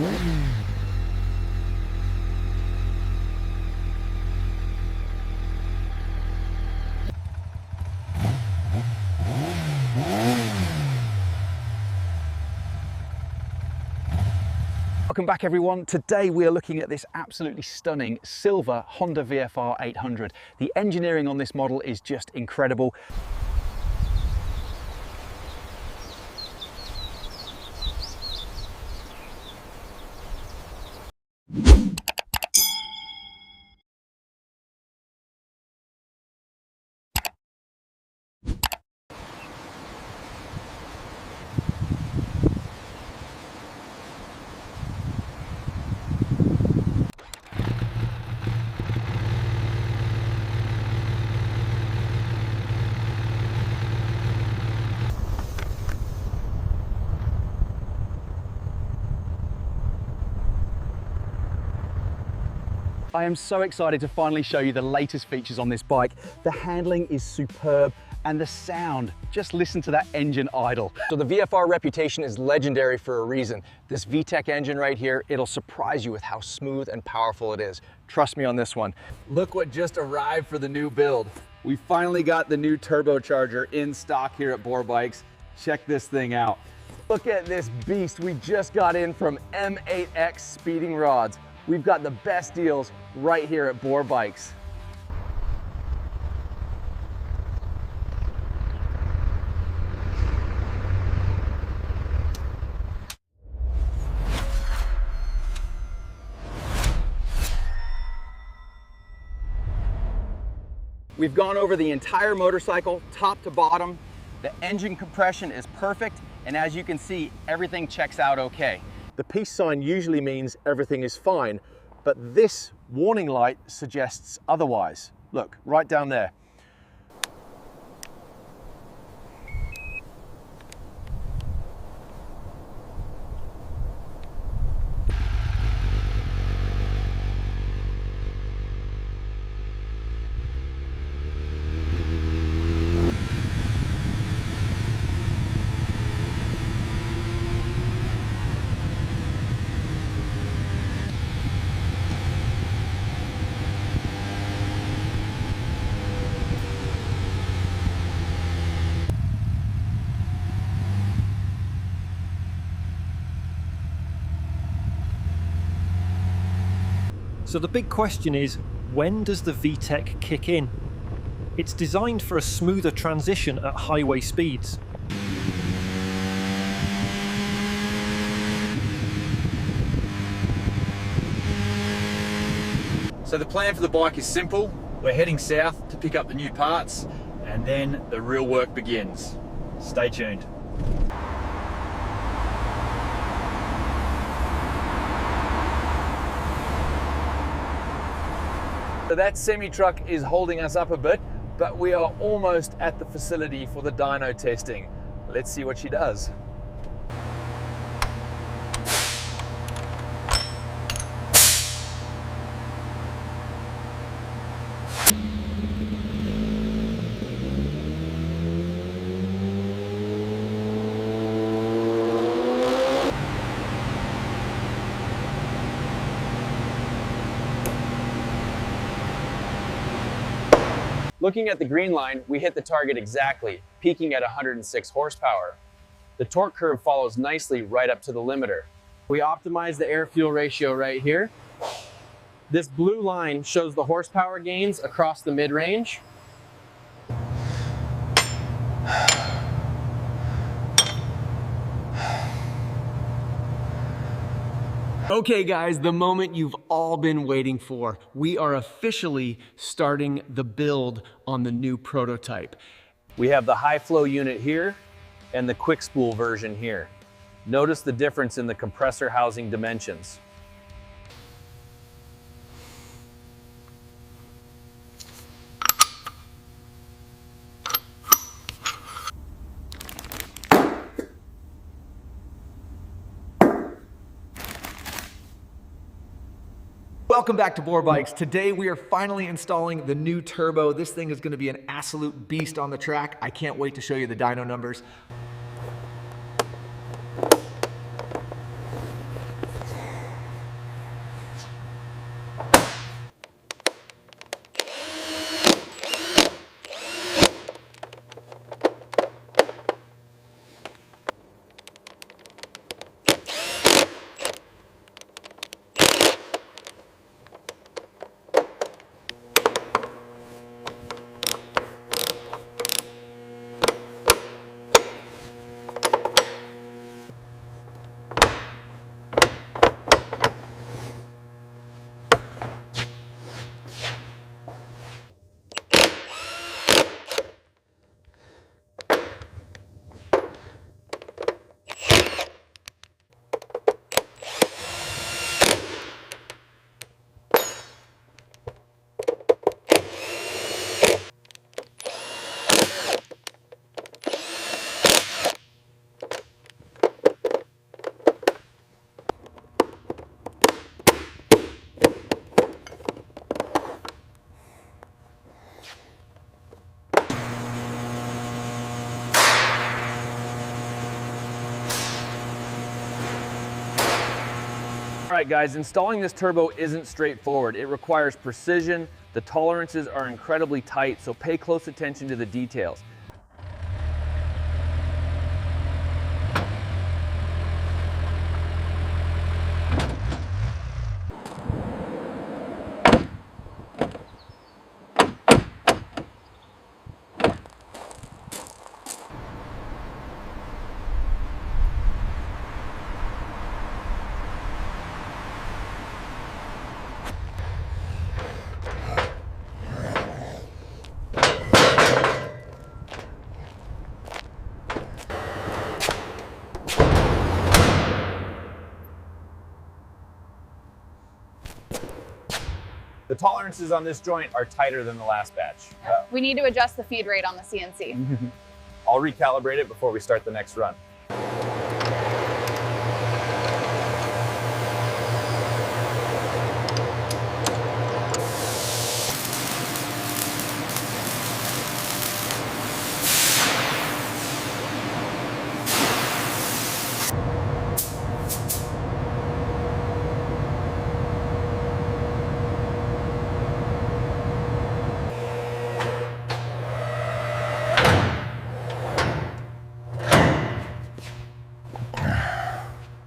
Welcome back everyone. Today we are looking at this absolutely stunning silver Honda VFR800. The engineering on this model is just incredible. I am so excited to finally show you the latest features on this bike. The handling is superb and the sound, just listen to that engine idle. So the VFR reputation is legendary for a reason. This VTEC engine right here, it'll surprise you with how smooth and powerful it is. Trust me on this one. Look what just arrived for the new build. We finally got the new turbocharger in stock here at Boar Bikes. Check this thing out. Look at this beast we just got in from M8X Speeding Rods. We've got the best deals right here at Boar Bikes. We've gone over the entire motorcycle, top to bottom. The engine compression is perfect, and as you can see, everything checks out okay. The peace sign usually means everything is fine, but this warning light suggests otherwise. Look, right down there. So the big question is, when does the VTEC kick in? It's designed for a smoother transition at highway speeds. So the plan for the bike is simple. We're heading south to pick up the new parts, and then the real work begins. Stay tuned. So that semi-truck is holding us up a bit, but we are almost at the facility for the dyno testing. Let's see what she does. Looking at the green line, we hit the target exactly, peaking at 106 horsepower. The torque curve follows nicely right up to the limiter. We optimized the air-fuel ratio right here. This blue line shows the horsepower gains across the mid-range. Okay guys, the moment you've all been waiting for. We are officially starting the build on the new prototype. We have the high flow unit here and the quick spool version here. Notice the difference in the compressor housing dimensions. Welcome back to Boar Bikes. Today we are finally installing the new turbo. This thing is going to be an absolute beast on the track. I can't wait to show you the dyno numbers. All right, guys, installing this turbo isn't straightforward. It requires precision. The tolerances are incredibly tight, so pay close attention to the details. The tolerances on this joint are tighter than the last batch. We need to adjust the feed rate on the CNC. I'll recalibrate it before we start the next run.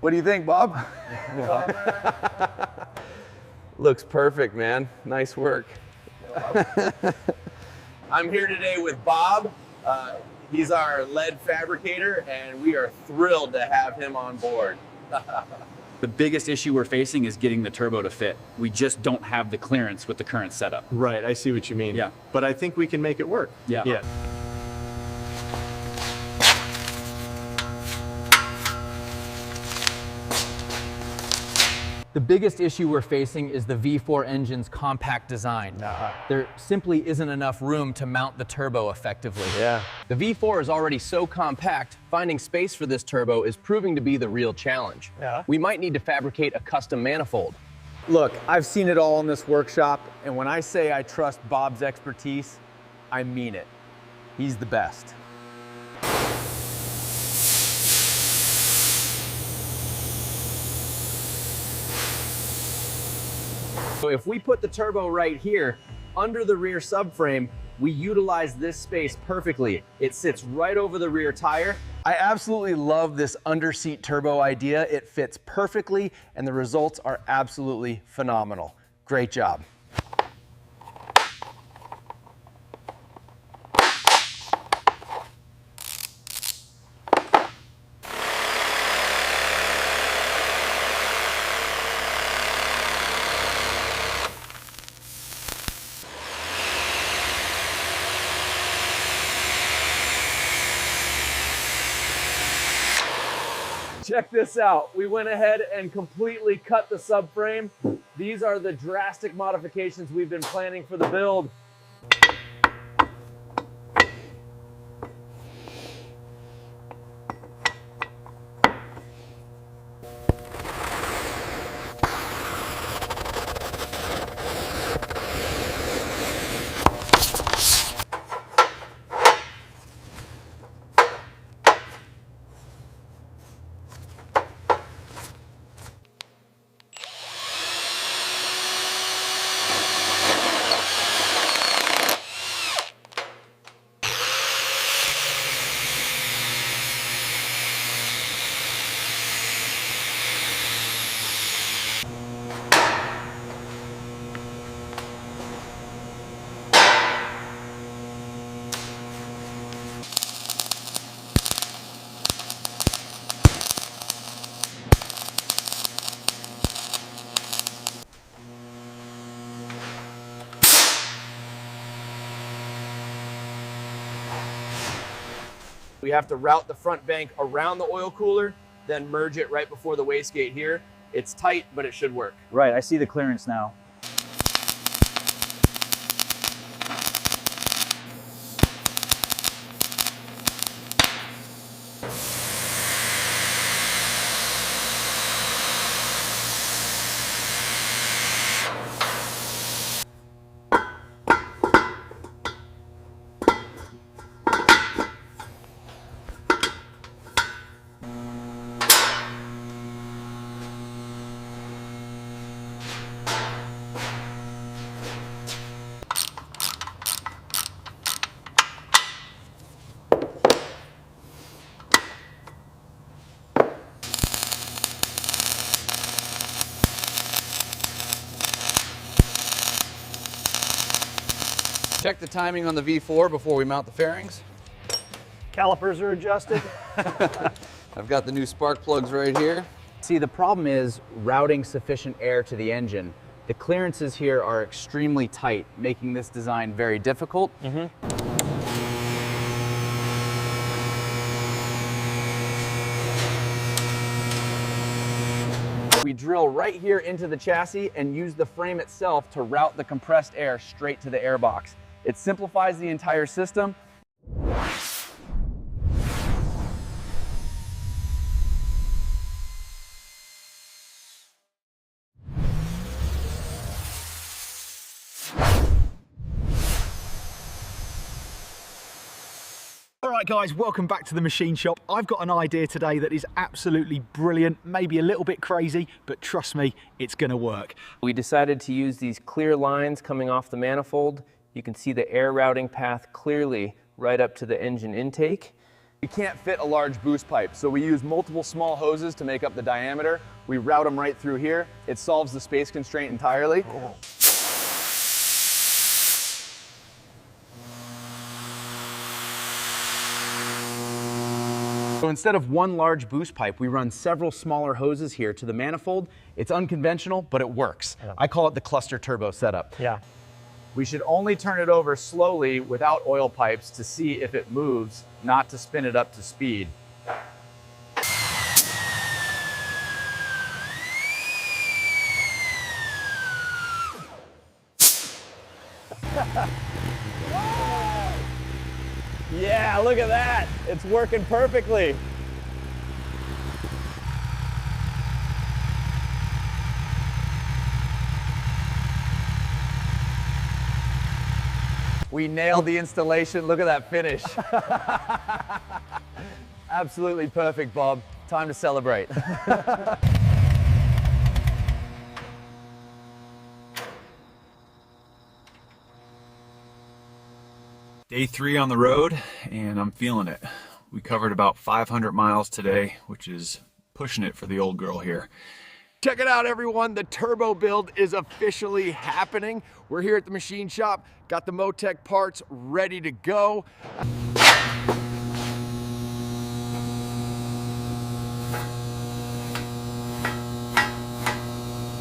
What do you think, Bob? Looks perfect, man. Nice work. I'm here today with Bob. He's our lead fabricator, and we are thrilled to have him on board. The biggest issue we're facing is getting the turbo to fit. We just don't have the clearance with the current setup. Right, I see what you mean. Yeah. But I think we can make it work. Yeah. The biggest issue we're facing is the V4 engine's compact design. There simply isn't enough room to mount the turbo effectively. Yeah. The V4 is already so compact, finding space for this turbo is proving to be the real challenge. We might need to fabricate a custom manifold. Look, I've seen it all in this workshop, and when I say I trust Bob's expertise, I mean it. He's the best. So if we put the turbo right here, under the rear subframe, we utilize this space perfectly. It sits right over the rear tire. I absolutely love this underseat turbo idea. It fits perfectly, and the results are absolutely phenomenal. Great job. Check this out. We went ahead and completely cut the subframe. These are the drastic modifications we've been planning for the build. We have to route the front bank around the oil cooler, then merge it right before the wastegate here. It's tight, but it should work. Right, I see the clearance now. Check the timing on the V4 before we mount the fairings. Calipers are adjusted. I've got the new spark plugs right here. See, the problem is routing sufficient air to the engine. The clearances here are extremely tight, making this design very difficult. We drill right here into the chassis and use the frame itself to route the compressed air straight to the airbox. It simplifies the entire system. Alright guys, welcome back to the machine shop. I've got an idea today that is absolutely brilliant, maybe a little bit crazy, but trust me, it's gonna work. We decided to use these clear lines coming off the manifold. You can see the air routing path clearly right up to the engine intake. We can't fit a large boost pipe, so we use multiple small hoses to make up the diameter. We route them right through here. It solves the space constraint entirely. So instead of one large boost pipe, we run several smaller hoses here to the manifold. It's unconventional, but it works. I call it the cluster turbo setup. Yeah. We should only turn it over slowly without oil pipes to see if it moves, not to spin it up to speed. Yeah, look at that. It's working perfectly. We nailed the installation. Look at that finish. Absolutely perfect, Bob. Time to celebrate. Day 3 on the road, and I'm feeling it. We covered about 500 miles today, which is pushing it for the old girl here. Check it out, everyone. The turbo build is officially happening. We're here at the machine shop, got the Motec parts ready to go.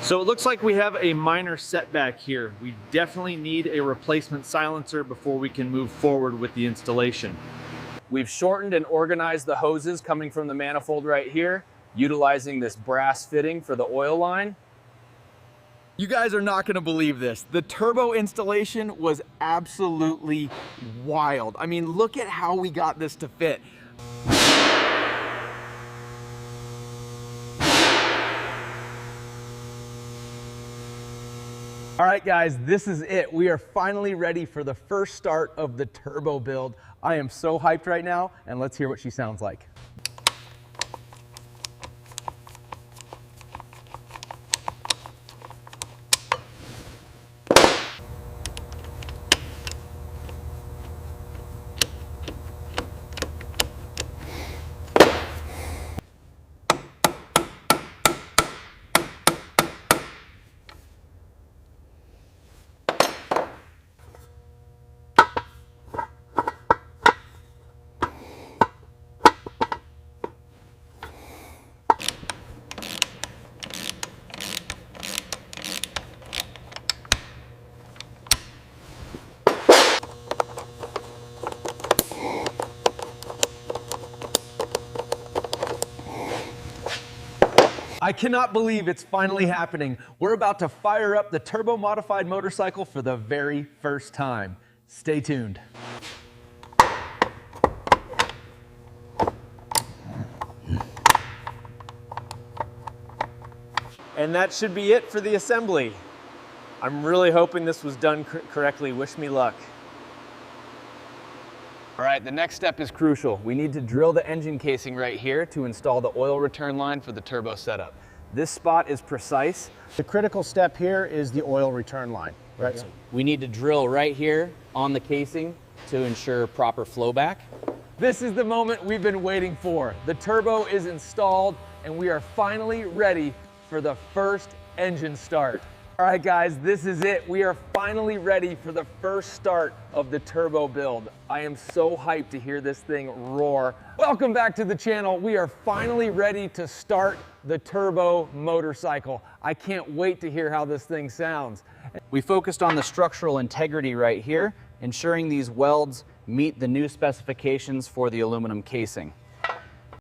So it looks like we have a minor setback here. We definitely need a replacement silencer before we can move forward with the installation. We've shortened and organized the hoses coming from the manifold right here, utilizing this brass fitting for the oil line. You guys are not gonna believe this. The turbo installation was absolutely wild. I mean, look at how we got this to fit. All right, guys, this is it. We are finally ready for the first start of the turbo build. I am so hyped right now, and let's hear what she sounds like. I cannot believe it's finally happening. We're about to fire up the turbo modified motorcycle for the very first time. Stay tuned. And that should be it for the assembly. I'm really hoping this was done correctly. Wish me luck. All right, the next step is crucial. We need to drill the engine casing right here to install the oil return line for the turbo setup. This spot is precise. The critical step here is the oil return line, right? So we need to drill right here on the casing to ensure proper flow back. This is the moment we've been waiting for. The turbo is installed and we are finally ready for the first engine start. All right guys, this is it. We are finally ready for the first start of the turbo build. I am so hyped to hear this thing roar. Welcome back to the channel. We are finally ready to start the turbo motorcycle. I can't wait to hear how this thing sounds. We focused on the structural integrity right here, ensuring these welds meet the new specifications for the aluminum casing.